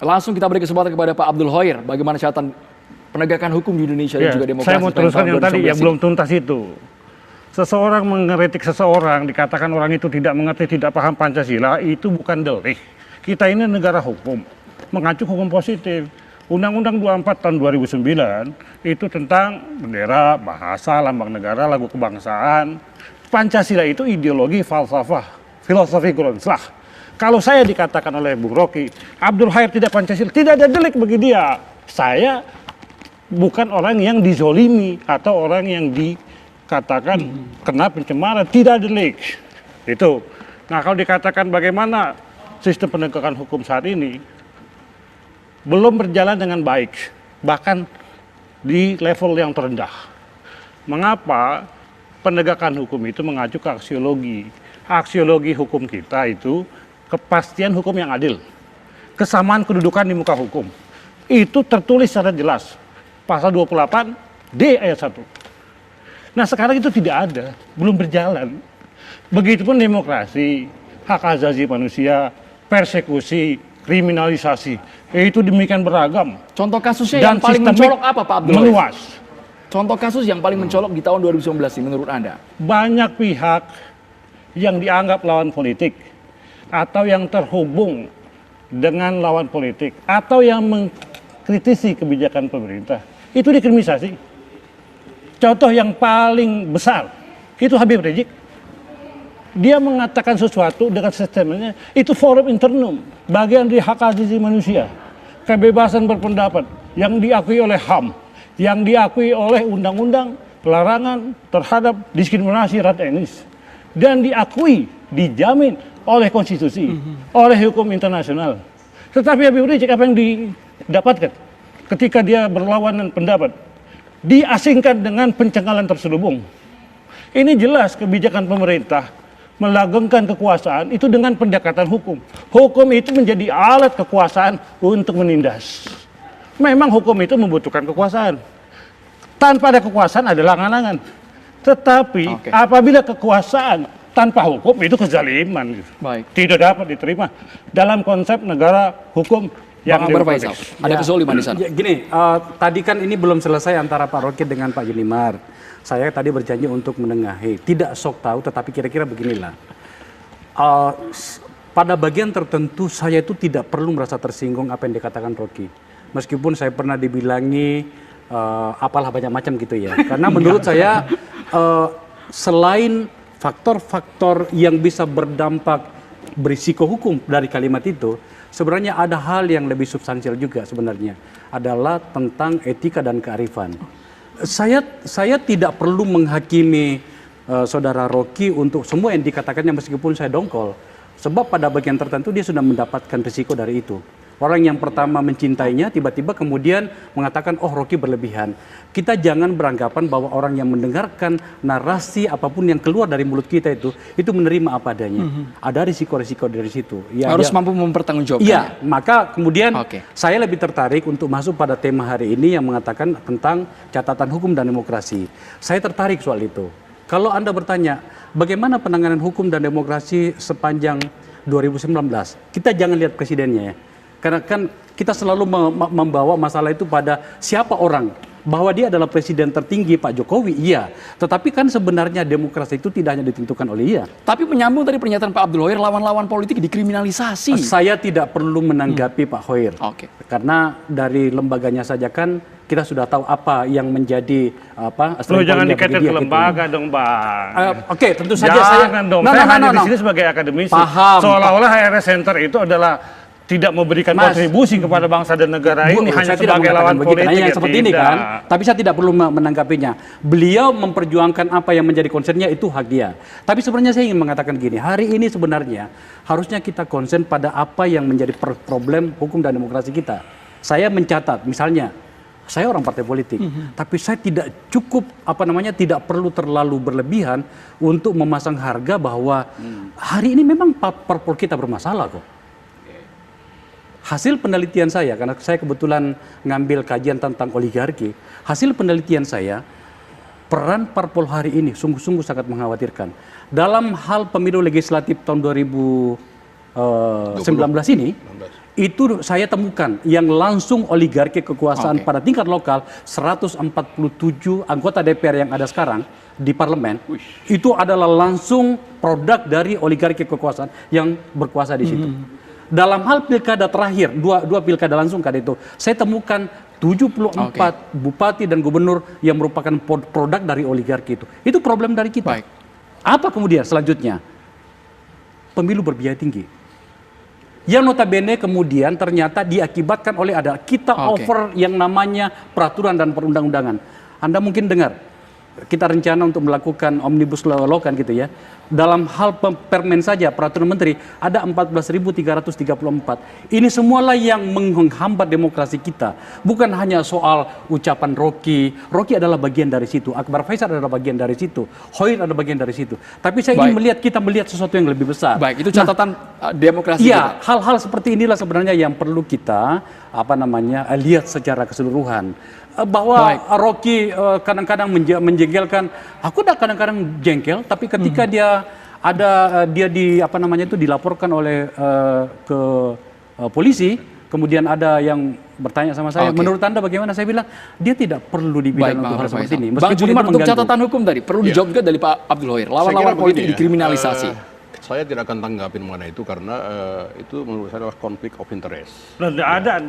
Langsung kita beri kesempatan kepada Pak Abdul Khoir. Bagaimana catatan penegakan hukum di Indonesia dan juga demokrasi. Saya mau teruskan yang tadi yang belum tuntas itu. Seseorang mengkritik seseorang, dikatakan orang itu tidak mengerti, tidak paham Pancasila, itu bukan delik. Kita ini negara hukum, mengacu hukum positif. Undang-Undang 24 tahun 2009 itu tentang bendera, bahasa, lambang negara, lagu kebangsaan. Pancasila itu ideologi, falsafah, filosofi Grundslag. Kalau saya dikatakan oleh Bung Rocky, Abdul Khoir tidak Pancasila, tidak ada delik bagi dia. Saya bukan orang yang dizolimi atau orang yang dikatakan kena pencemaran, tidak delik. Itu. Nah, kalau dikatakan bagaimana sistem penegakan hukum saat ini belum berjalan dengan baik, bahkan di level yang terendah. Mengapa penegakan hukum itu mengacu ke aksiologi? Aksiologi hukum kita itu kepastian hukum yang adil, kesamaan kedudukan di muka hukum. Itu tertulis secara jelas. Pasal 28 D ayat 1. Nah, sekarang itu tidak ada, belum berjalan. Begitupun demokrasi, hak asasi manusia, persekusi, kriminalisasi, itu demikian beragam. Contoh kasusnya yang paling mencolok apa, Pak Abdul? Meluas. Contoh kasus yang paling mencolok di tahun 2019 ini menurut Anda? Banyak pihak yang dianggap lawan politik atau yang terhubung dengan lawan politik atau yang mengkritisi kebijakan pemerintah itu dikriminalisasi. Contoh yang paling besar itu Habib Rizik. Dia mengatakan sesuatu dengan sistemnya, itu forum internum, bagian dari hak asasi manusia, kebebasan berpendapat yang diakui oleh HAM, yang diakui oleh undang-undang pelarangan terhadap diskriminasi ras etnis, dan diakui, dijamin oleh konstitusi, oleh hukum internasional. Tetapi Habib Rizik apa yang didapatkan ketika dia berlawanan pendapat? Diasingkan dengan pencengkalan terselubung. Ini jelas kebijakan pemerintah melanggengkan kekuasaan itu dengan pendekatan hukum. Hukum itu menjadi alat kekuasaan untuk menindas. Memang hukum itu membutuhkan kekuasaan. Tanpa ada kekuasaan ada langan-langan. Tetapi apabila kekuasaan tanpa hukum itu kezaliman. Baik. Tidak dapat diterima dalam konsep negara hukum yang demokratis. Ada kezaliman di sana. Ya, gini, tadi kan ini belum selesai antara Pak Rocky dengan Pak Junimar. Saya tadi berjanji untuk menengahi, tidak sok tahu, tetapi kira-kira beginilah. Pada bagian tertentu saya itu tidak perlu merasa tersinggung apa yang dikatakan Rocky. Meskipun saya pernah dibilangi apalah banyak macam gitu ya. Karena menurut saya selain faktor-faktor yang bisa berdampak berisiko hukum dari kalimat itu, sebenarnya ada hal yang lebih substansial juga sebenarnya. Adalah tentang etika dan kearifan. Saya tidak perlu menghakimi saudara Rocky untuk semua yang dikatakannya meskipun saya dongkol. Sebab pada bagian tertentu dia sudah mendapatkan risiko dari itu. Orang yang pertama mencintainya tiba-tiba kemudian mengatakan, oh Rocky berlebihan. Kita jangan beranggapan bahwa orang yang mendengarkan narasi apapun yang keluar dari mulut kita itu menerima apa adanya. Ada risiko-risiko dari situ. Ya, harus mampu mempertanggungjawabkan. Iya, maka kemudian saya lebih tertarik untuk masuk pada tema hari ini yang mengatakan tentang catatan hukum dan demokrasi. Saya tertarik soal itu. Kalau Anda bertanya, bagaimana penanganan hukum dan demokrasi sepanjang 2019? Kita jangan lihat presidennya ya. Karena kan kita selalu membawa masalah itu pada siapa orang. Bahwa dia adalah presiden tertinggi Pak Jokowi, iya. Tetapi kan sebenarnya demokrasi itu tidak hanya ditentukan oleh ia. Tapi menyambung tadi pernyataan Pak Abdul Khoir, lawan-lawan politik dikriminalisasi. Saya tidak perlu menanggapi Pak Khoir. Karena dari lembaganya saja kan kita sudah tahu apa yang menjadi apa. Lo jangan dikaitkan ke lembaga dong, Bang. Tentu saja jangan dong. Saya hanya di sini sebagai akademisi. Paham. Seolah-olah HRS Center itu adalah tidak memberikan kontribusi kepada bangsa dan negara ini hanya sebagai lawan politik seperti ini kan. Tapi saya tidak perlu menanggapinya. Beliau memperjuangkan apa yang menjadi concernnya itu hak dia. Tapi sebenarnya saya ingin mengatakan gini, hari ini sebenarnya harusnya kita konsen pada apa yang menjadi problem hukum dan demokrasi kita. Saya mencatat misalnya saya orang partai politik, tapi saya tidak cukup tidak perlu terlalu berlebihan untuk memasang harga bahwa hari ini memang parpol kita bermasalah kok. Hasil penelitian saya, karena saya kebetulan ngambil kajian tentang oligarki, hasil penelitian saya, peran parpol hari ini sungguh-sungguh sangat mengkhawatirkan. Dalam hal pemilu legislatif tahun 2019 ini, itu saya temukan yang langsung oligarki kekuasaan pada tingkat lokal 147 anggota DPR yang ada sekarang di parlemen itu adalah langsung produk dari oligarki kekuasaan yang berkuasa di situ. Dalam hal pilkada terakhir, dua pilkada langsung kali itu, saya temukan 74 bupati dan gubernur yang merupakan produk dari oligarki itu. Itu problem dari kita. Baik. Apa kemudian selanjutnya? Pemilu berbiaya tinggi. Yang notabene kemudian ternyata diakibatkan oleh ada kita over yang namanya peraturan dan perundang-undangan. Anda mungkin dengar, kita rencana untuk melakukan omnibus law kan gitu ya. Dalam hal permen saja, peraturan menteri, ada 14.334. Ini semualah yang menghambat demokrasi kita. Bukan hanya soal ucapan Rocky. Rocky adalah bagian dari situ. Akbar Faisal adalah bagian dari situ. Hoir adalah bagian dari situ. Tapi saya ingin kita melihat sesuatu yang lebih besar. Baik, itu catatan demokrasi iya, kita. hal-hal seperti inilah sebenarnya yang perlu kita lihat secara keseluruhan. Bahwa Rocky kadang-kadang menjengkelkan, aku udah kadang-kadang jengkel, tapi ketika dia dilaporkan oleh ke polisi, kemudian ada yang bertanya sama saya, menurut Anda bagaimana? Saya bilang dia tidak perlu dipidana untuk hal seperti ini. Bang Juniman, untuk catatan hukum tadi perlu dijawab juga dari Pak Abdul Hoir. Lawan-lawan politik dikriminalisasi. Saya tidak akan tanggapin mengenai itu karena itu menurut saya adalah konflik of interest. Tidak ada.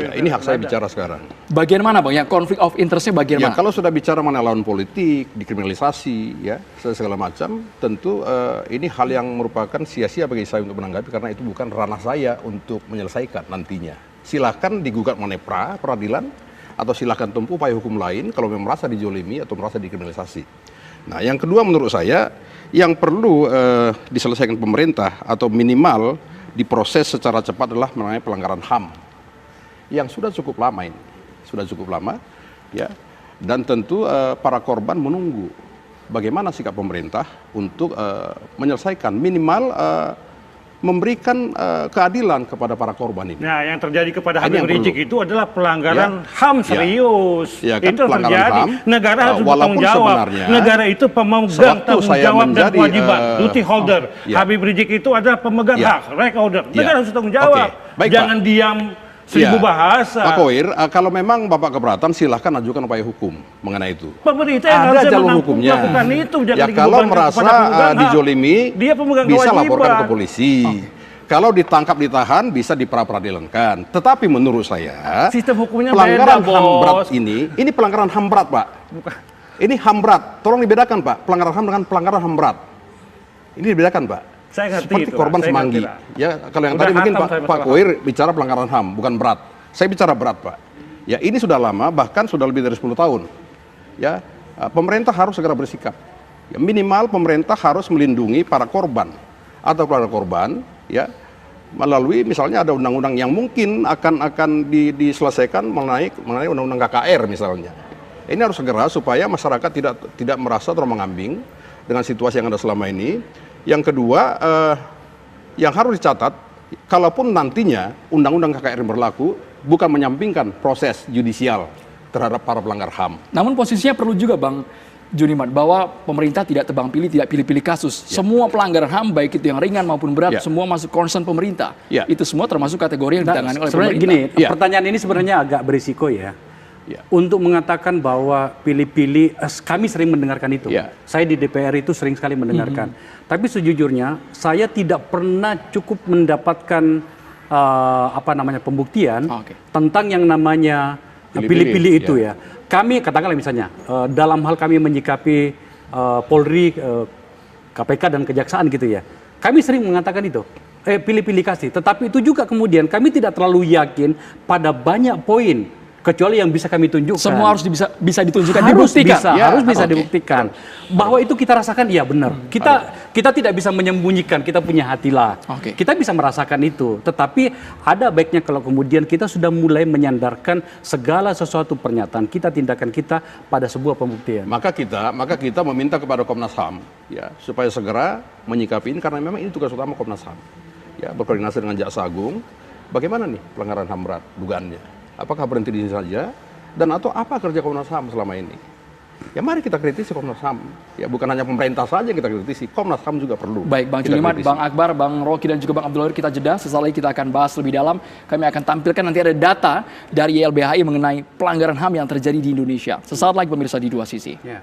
Ya, ini hak saya bicara sekarang. Bagian mana Bang? Yang konflik of interestnya bagian Ya, mana? kalau sudah bicara mengenai lawan politik, dikriminalisasi, ya segala macam, tentu ini hal yang merupakan sia-sia bagi saya untuk menanggapi karena itu bukan ranah saya untuk menyelesaikan nantinya. Silahkan digugat mengenai peradilan atau silahkan tempuh upaya hukum lain kalau memang merasa dijolimi atau merasa dikriminalisasi. Nah, yang kedua menurut saya yang perlu diselesaikan pemerintah atau minimal diproses secara cepat adalah mengenai pelanggaran HAM yang sudah cukup lama ini, ya. Dan tentu para korban menunggu bagaimana sikap pemerintah untuk menyelesaikan minimal memberikan keadilan kepada para korban ini. Nah, yang terjadi kepada Habib Rizik itu adalah pelanggaran HAM serius. Ya, kan, itu terjadi. HAM, negara harus bertanggung jawab. Negara itu pemegang tanggung jawab dan kewajiban. Duty holder. Habib Rizik itu adalah pemegang hak, right holder. Negara harus bertanggung jawab. Jangan diam seribu bahasa. Pak Hoir, kalau memang Bapak keberatan silahkan ajukan upaya hukum mengenai itu. Pemerintah yang ada jalur hukumnya. Melakukan itu, ya kalau merasa dijolimi, dia pemegang bisa kewajiban. Laporkan ke polisi. Kalau ditangkap ditahan bisa diperadilankan. Tetapi menurut saya sistem hukumnya pelanggaran beda, HAM berat bos. ini pelanggaran HAM berat, Pak. Bukan. Ini HAM berat. Tolong dibedakan, Pak. Pelanggaran HAM dengan pelanggaran HAM berat. Ini dibedakan, Pak. Saya ngerti seperti itu, korban Semanggi. Ya, kalau yang tadi mungkin Pak Hoir bicara pelanggaran HAM, bukan berat. Saya bicara berat, Pak. Ya, ini sudah lama, bahkan sudah lebih dari 10 tahun. Ya, pemerintah harus segera bersikap. Ya, minimal pemerintah harus melindungi para korban atau keluarga korban, ya, melalui misalnya ada undang-undang yang mungkin akan diselesaikan mengenai undang-undang KKR misalnya. Ini harus segera supaya masyarakat tidak merasa terombang-ambing dengan situasi yang ada selama ini. Yang kedua, yang harus dicatat, kalaupun nantinya undang-undang KKR berlaku, bukan menyampingkan proses judicial terhadap para pelanggar HAM. Namun posisinya perlu juga Bang Juniman, bahwa pemerintah tidak tebang pilih, tidak pilih-pilih kasus. Semua pelanggaran HAM, baik itu yang ringan maupun berat, semua masuk concern pemerintah. Itu semua termasuk kategori yang ditangani oleh pemerintah. Gini, pertanyaan ini sebenarnya agak berisiko ya. Untuk mengatakan bahwa pilih-pilih, kami sering mendengarkan itu. Saya di DPR itu sering sekali mendengarkan. Tapi sejujurnya, saya tidak pernah cukup mendapatkan pembuktian tentang yang namanya pilih-pilih itu ya. Kami katakanlah misalnya dalam hal kami menyikapi Polri, KPK dan Kejaksaan gitu ya. Kami sering mengatakan itu. Pilih-pilih kasih. Tetapi itu juga kemudian kami tidak terlalu yakin pada banyak poin. Kecuali yang bisa kami tunjukkan. Semua harus bisa ditunjukkan, harus dibuktikan. Harus bisa dibuktikan. Bahwa itu kita rasakan, iya benar. Kita tidak bisa menyembunyikan, kita punya hatilah. Kita bisa merasakan itu. Tetapi ada baiknya kalau kemudian kita sudah mulai menyandarkan segala sesuatu pernyataan kita, tindakan kita pada sebuah pembuktian. Maka kita meminta kepada Komnas HAM ya supaya segera menyikapi ini karena memang ini tugas utama Komnas HAM. Ya, berkoordinasi dengan Jaksa Agung. Bagaimana nih pelanggaran HAM berat dugaannya? Apakah berhenti di sini saja? Dan atau apa kerja Komnas HAM selama ini? ya mari kita kritisi Komnas HAM. Ya bukan hanya pemerintah saja yang kita kritisi, Komnas HAM juga perlu. Baik, Bang Junimat, Bang Akbar, Bang Rocky dan juga Bang Abdul Lahir, kita jeda. Sesaat lagi kita akan bahas lebih dalam. Kami akan tampilkan nanti ada data dari YLBHI mengenai pelanggaran HAM yang terjadi di Indonesia. Sesaat lagi pemirsa di Dua Sisi. Ya.